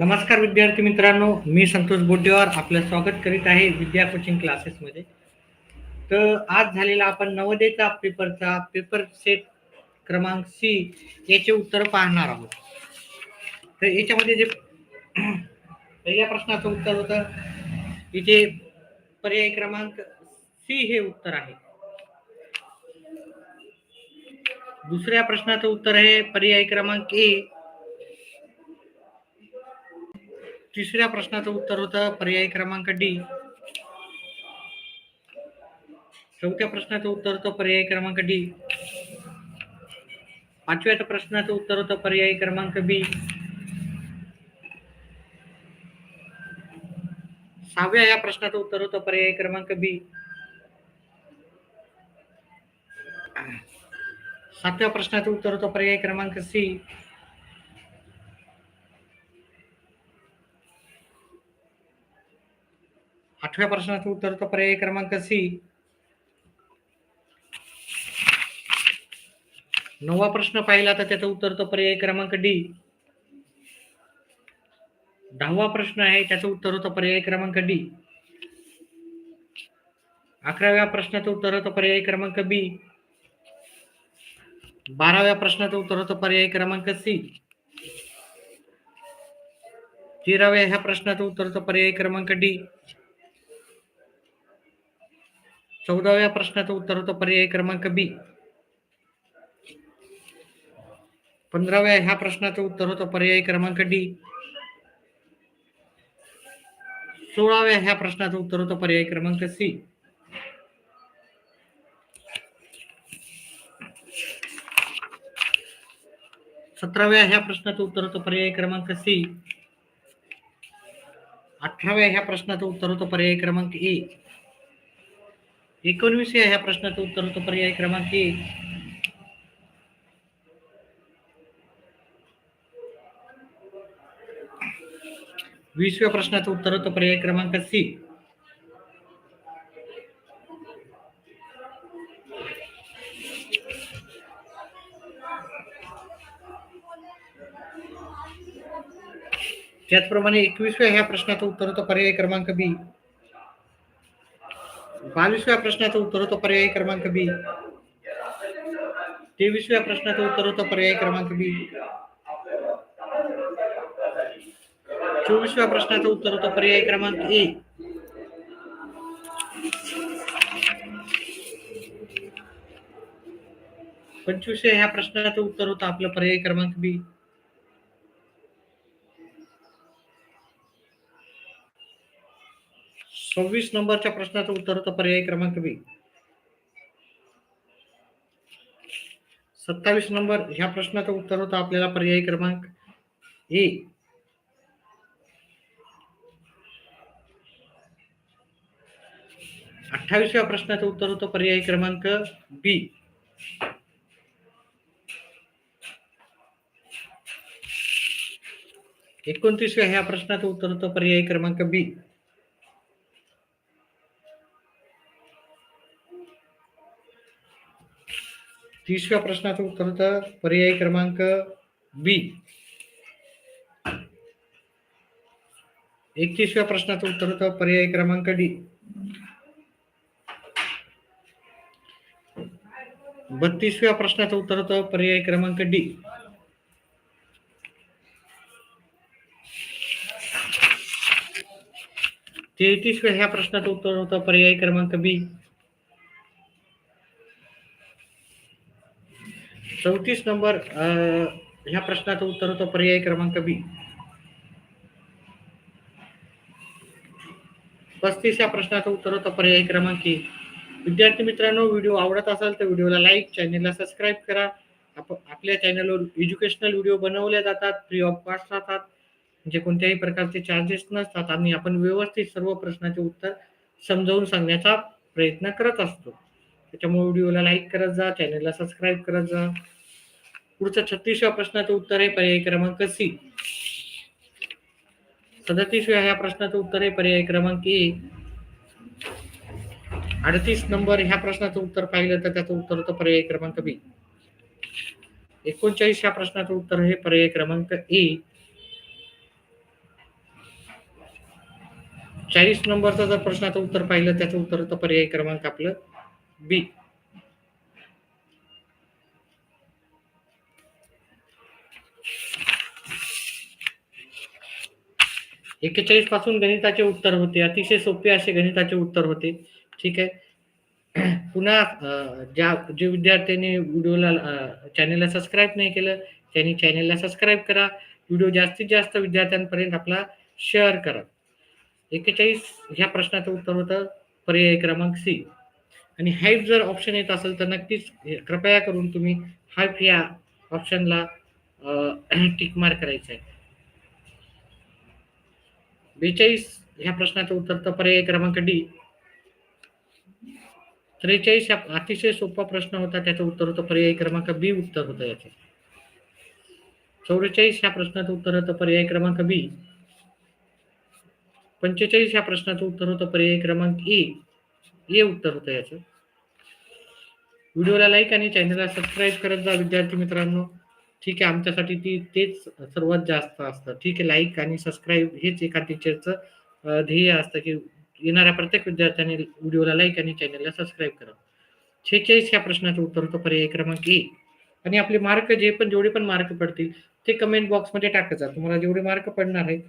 नमस्कार विद्यार्थी मित्रांनो, मी संतोष बोड्डेवार आपलं स्वागत करीत आहे विद्या कोचिंग क्लासेसमध्ये. तर आज झालेला आपण नवोदयचा पेपरचा पेपर सेट क्रमांक सी याचे उत्तर पाहणार आहोत. तर याच्यामध्ये जे पहिल्या प्रश्नाचं उत्तर होतं, इथे पर्याय क्रमांक सी हे उत्तर आहे. दुसऱ्या प्रश्नाचं उत्तर आहे पर्याय क्रमांक ए. तिसऱ्या प्रश्नाचं उत्तर होतं पर्याय क्रमांक डी. चौथ्या प्रश्नाचं उत्तर होतं पर्याय क्रमांक डी. पाचव्या प्रश्नाचं उत्तर होतं पर्याय क्रमांक बी. सहाव्या या प्रश्नाचं उत्तर होतं पर्याय क्रमांक बी. सातव्या प्रश्नाचं उत्तर होतं पर्याय क्रमांक सी. आठव्या प्रश्नाचं उत्तर होतं पर्याय क्रमांक सी. नववा प्रश्न पाहिला तर त्याचं उत्तर होतं पर्याय क्रमांक डी. 10वा प्रश्न आहे त्याचं उत्तर होतं पर्याय क्रमांक डी. 11व्या प्रश्नाचं उत्तर होतं पर्याय क्रमांक बी. 12व्या प्रश्नाचं उत्तर होतं पर्याय क्रमांक सी. 13व्या ह्या प्रश्नाचं उत्तर होतं पर्याय क्रमांक डी. 14व्या प्रश्नाचं उत्तर होतं पर्याय क्रमांक बी. 15व्या ह्या प्रश्नाचं उत्तर होतं पर्याय क्रमांक डी. 16व्या ह्या प्रश्नाचं उत्तर होतं पर्याय क्रमांक सी. 17व्या ह्या प्रश्नाचं उत्तर होतं पर्याय क्रमांक सी. 18व्या ह्या प्रश्नाचं उत्तर होतं पर्याय क्रमांक ए. 19व्या ह्या प्रश्नाचं उत्तर होतं पर्याय क्रमांक ए. 20व्या प्रश्नाचं उत्तर होतं पर्याय क्रमांक सी. 21व्या ह्या प्रश्नाचं उत्तर होतं पर्याय क्रमांक बी. 22व्या प्रश्नाचं उत्तर होतं पर्याय क्रमांक बी. 23व्या प्रश्नाचं उत्तर होतं पर्याय क्रमांक बी. 24व्या प्रश्नाचं उत्तर होतं पर्याय क्रमांक ए. 25व्या ह्या प्रश्नाचं उत्तर होतं आपलं पर्याय क्रमांक बी. 26 नंबरच्या प्रश्नाचं उत्तर होतं पर्याय क्रमांक बी. 27 नंबर ह्या प्रश्नाचं उत्तर होतं आपल्याला पर्याय क्रमांक ए. 28व्या प्रश्नाचं उत्तर होतं पर्याय क्रमांक बी. 29व्या ह्या प्रश्नाचं उत्तर होतं पर्याय क्रमांक बी. 30व्या प्रश्नाचं उत्तर होतं पर्याय क्रमांक बी. 31व्या प्रश्नाचं उत्तर होतं पर्याय क्रमांक डी. 32व्या प्रश्नाचं उत्तर होतं पर्याय क्रमांक डी. 33व्या ह्या प्रश्नाचं उत्तर होतं पर्याय क्रमांक बी. 34 नंबर ह्या प्रश्नाचं उत्तर होतं पर्याय क्रमांक बी. 35 या प्रश्नाचं उत्तर होतं पर्याय क्रमांक ए. विद्यार्थी मित्रांनो, व्हिडिओ आवडत असेल तर व्हिडिओला लाईक, चॅनलला सबस्क्राईब करा. आपल्या चॅनलवर एज्युकेशनल व्हिडिओ बनवले जातात, फ्री ऑफ कॉस्ट राहतात, म्हणजे कोणत्याही प्रकारचे चार्जेस नसतात आणि आपण व्यवस्थित सर्व प्रश्नाचे उत्तर समजावून सांगण्याचा प्रयत्न करत असतो. त्याच्यामुळे व्हिडिओला लाईक करत जा, चॅनलला सबस्क्राईब करत जा. पुढचं 36व्या प्रश्नाचं उत्तर आहे पर्याय क्रमांक सी. 37व्या ह्या प्रश्नाचं उत्तर आहे पर्याय क्रमांक ए. 38 नंबर ह्या प्रश्नाचं उत्तर पाहिलं तर त्याचं उत्तर होतं पर्याय क्रमांक बी. 39 ह्या प्रश्नाचं उत्तर आहे पर्याय क्रमांक ए. 40 नंबरचा जर प्रश्नाचं उत्तर पाहिलं, त्याचं उत्तर होतं पर्याय क्रमांक आपलं बी. 41 पासून गणिताचे उत्तर होते. अतिशय सोपे असे गणिताचे उत्तर होते. ठीक आहे. पुन्हा जे विद्यार्थ्यांनी व्हिडिओला चॅनलला सबस्क्राईब नाही केलं, त्यांनी चॅनलला सबस्क्राईब करा. व्हिडिओ जास्तीत जास्त विद्यार्थ्यांपर्यंत आपला शेअर करा. 41 ह्या प्रश्नाचं उत्तर होतं पर्याय क्रमांक सी. आणि हाईप जर ऑप्शन येत असेल तर नक्कीच कृपया करून तुम्ही हाईप या ऑप्शनला टिक मार्क करायचं आहे. 42 ह्या प्रश्नाचं उत्तर तर पर्याय क्रमांक डी. 43 हा अतिशय सोपा प्रश्न होता, त्याचं उत्तर होतं पर्याय क्रमांक बी उत्तर होतं याचं. 44 ह्या प्रश्नाचं उत्तर होतं पर्याय क्रमांक बी. 45 ह्या प्रश्नाचं उत्तर होतं पर्याय क्रमांक ए. ए उत्तर होतं याचं. व्हिडिओला लाईक आणि चॅनलला सबस्क्राईब करत जा विद्यार्थी मित्रांनो. ठीक आहे, आमच्यासाठी तेच सर्वात जास्त असतं. ठीक आहे, लाईक आणि सबस्क्राईब हेच एका टीचरचं ध्येय असतं, की येणाऱ्या प्रत्येक विद्यार्थ्याने व्हिडिओला लाईक आणि चॅनलला सबस्क्राईब करा. 46 ह्या प्रश्नाचं उत्तर होतं पर्याय क्रमांक ए. आणि आपले मार्क जेवढे पण मार्क पडतील ते कमेंट बॉक्समध्ये टाकत जा. तुम्हाला जेवढे मार्क पडणार आहेत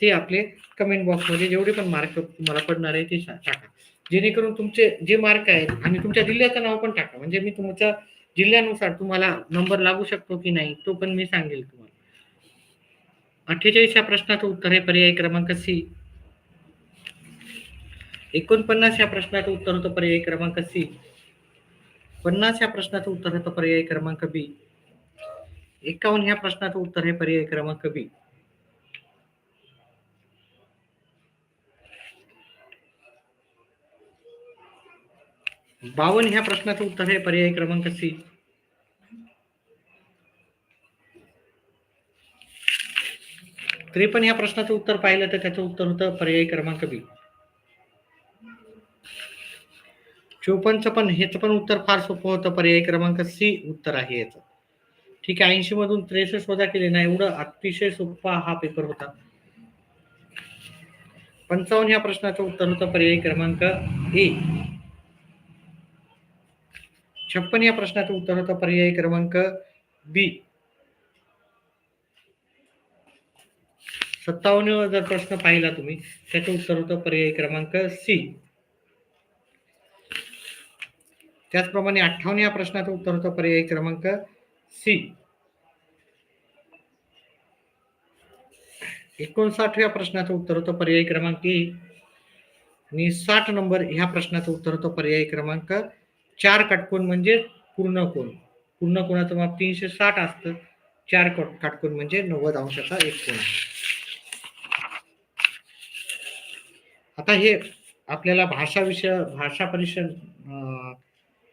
ते आपले कमेंट बॉक्समध्ये जेवढे पण मार्क तुम्हाला पडणार आहे ते टाका. जेणेकरून तुमचे जे मार्क आहेत आणि तुमच्या जिल्ह्याचं नाव पण टाका. म्हणजे मी तुमच्या जिल्ह्यानुसार तुम्हाला नंबर लागू शकतो की नाही तो पण मी सांगेल तुम्हाला. 48 ह्या प्रश्नाचं उत्तर आहे पर्याय क्रमांक सी. 49 ह्या प्रश्नाचं उत्तर होतं पर्याय क्रमांक सी. 50 ह्या प्रश्नाचं उत्तर होतं पर्याय क्रमांक बी. 51 ह्या प्रश्नाचं उत्तर आहे पर्याय क्रमांक बी. 52 ह्या प्रश्नाचं उत्तर आहे पर्याय क्रमांक सी. 53 ह्या प्रश्नाचं उत्तर पाहिलं तर त्याचं उत्तर होतं पर्याय क्रमांक बी. 54चं पण ह्याचं पण उत्तर फार सोपं होतं, पर्याय क्रमांक सी उत्तर आहे याचं. ठीक आहे, 80 मधून 63 वजा केले ना, एवढं अतिशय सोपा हा पेपर होता. 55 ह्या प्रश्नाचं उत्तर होतं पर्याय क्रमांक ए. 56 या प्रश्नाचं उत्तर होतं पर्याय क्रमांक बी. 57 जर प्रश्न पाहिला तुम्ही त्याचं उत्तर होतं पर्याय क्रमांक सी. त्याचप्रमाणे 58 या प्रश्नाचं उत्तर होतं पर्याय क्रमांक सी. 59व्या प्रश्नाचं उत्तर होतं पर्याय क्रमांक ए. आणि 60 नंबर ह्या प्रश्नाचं उत्तर होतं पर्याय क्रमांक 4 काटकोन म्हणजे पूर्ण कोन. पूर्ण कोनाचं माप 360 असतं. 4 काटकोन म्हणजे 90 अंशाचा एक कोन. आता हे आपल्याला भाषा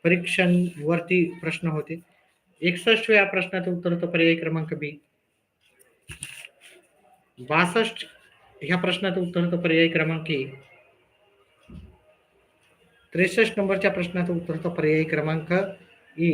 परीक्षण वरती प्रश्न होते. 61व्या प्रश्नाचं उत्तर होतं पर्याय क्रमांक बी. 62 ह्या प्रश्नाचं उत्तर होतं पर्याय क्रमांक ए. 63 नंबरच्या प्रश्नाचं उत्तर होतं पर्याय क्रमांक ए.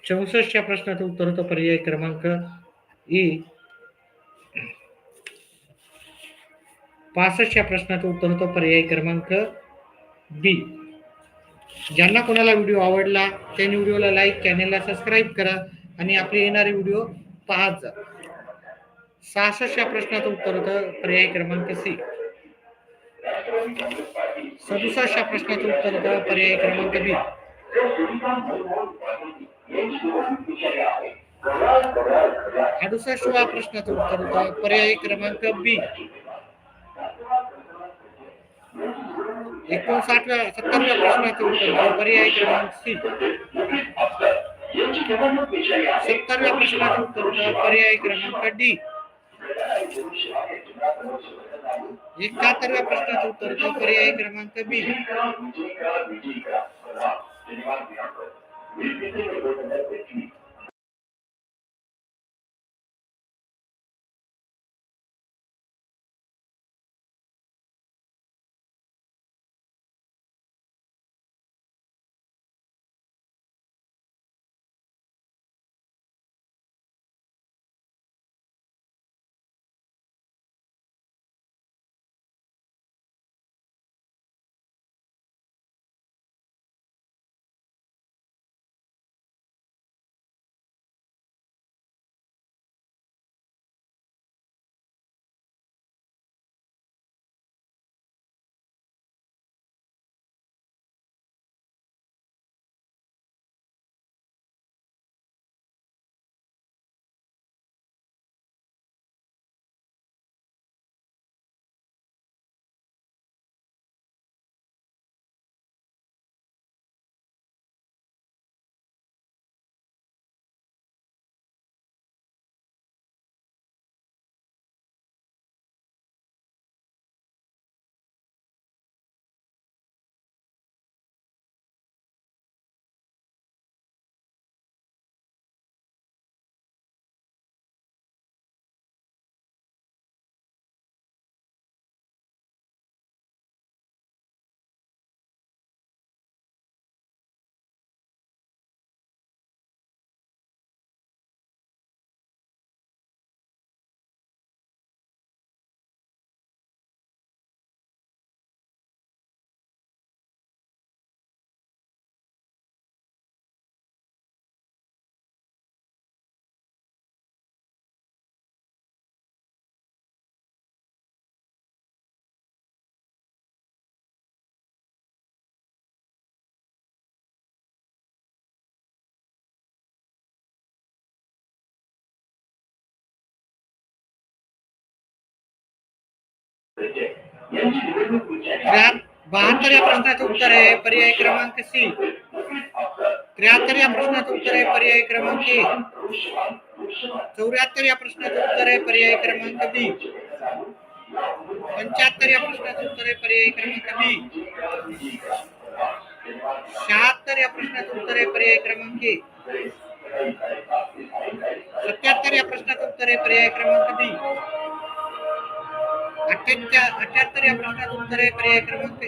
64 या प्रश्नाचं उत्तर होतं पर्याय क्रमांक ए. 65 या प्रश्नाचं उत्तर होतं पर्याय क्रमांक बी. ज्यांना कोणाला व्हिडिओ आवडला त्यांनी व्हिडिओला लाईक, चॅनेलला सबस्क्राईब करा आणि आपले येणारे व्हिडिओ पाहत जा. 66 या प्रश्नाचं उत्तर होतं पर्याय क्रमांक सी. 67 या प्रश्नाचं उत्तर होतं पर्याय क्रमांक बी. 68व्या प्रश्नाचं उत्तर होतं पर्याय क्रमांक बी. 70व्या प्रश्नाचं उत्तर होतं पर्याय क्रमांक सी. 70व्या प्रश्नाचं उत्तर होतं पर्याय क्रमांक डी. 71व्या प्रश्नाचं उत्तर होतं पर्याय क्रमांक बी. 72 या प्रश्नाचं उत्तर आहे पर्याय क्रमांक सी. 73 या प्रश्नाचं उत्तर आहे पर्याय क्रमांक ए. 74 या प्रश्नाचं उत्तर आहे पर्याय क्रमांक बी. 75 या प्रश्नाचं उत्तर आहे पर्याय क्रमांक बी. 76 या प्रश्नाचं उत्तर आहे पर्याय क्रमांक ए. 77 या प्रश्नाचं उत्तर आहे पर्याय क्रमांक बी. 78 या प्रश्नाचं उत्तर आहे पर्याय क्रमांक ए.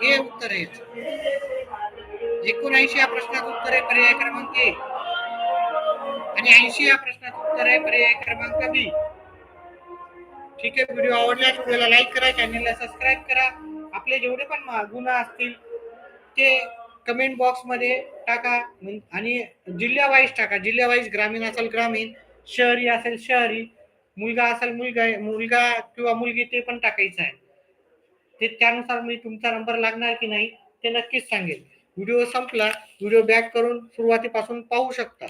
ए उत्तर आहे. 79 या प्रश्नाचं उत्तर आहे पर्याय क्रमांक ए. आणि 80 या प्रश्नाचं उत्तर आहे पर्याय क्रमांक बी. ठीक आहे, व्हिडिओ आवडल्यास व्हिडिओला लाईक करा, चॅनलला सबस्क्राईब करा. आपले जेवढे पण गुण असतील ते कमेंट बॉक्स मध्ये टाका आणि जिल्हा वाईज टाका. जिल्हा वाईज ग्रामीण असेल ग्रामीण, शहरी असेल शहरी, मुलगा असेल मुलगा किंवा मुलगी ते पण टाकायचं आहे. ते त्यानुसार मी तुमचा नंबर लागणार की नाही ते नक्कीच सांगेल. व्हिडिओ संपला, व्हिडिओ बॅक करून सुरुवातीपासून पाहू शकता.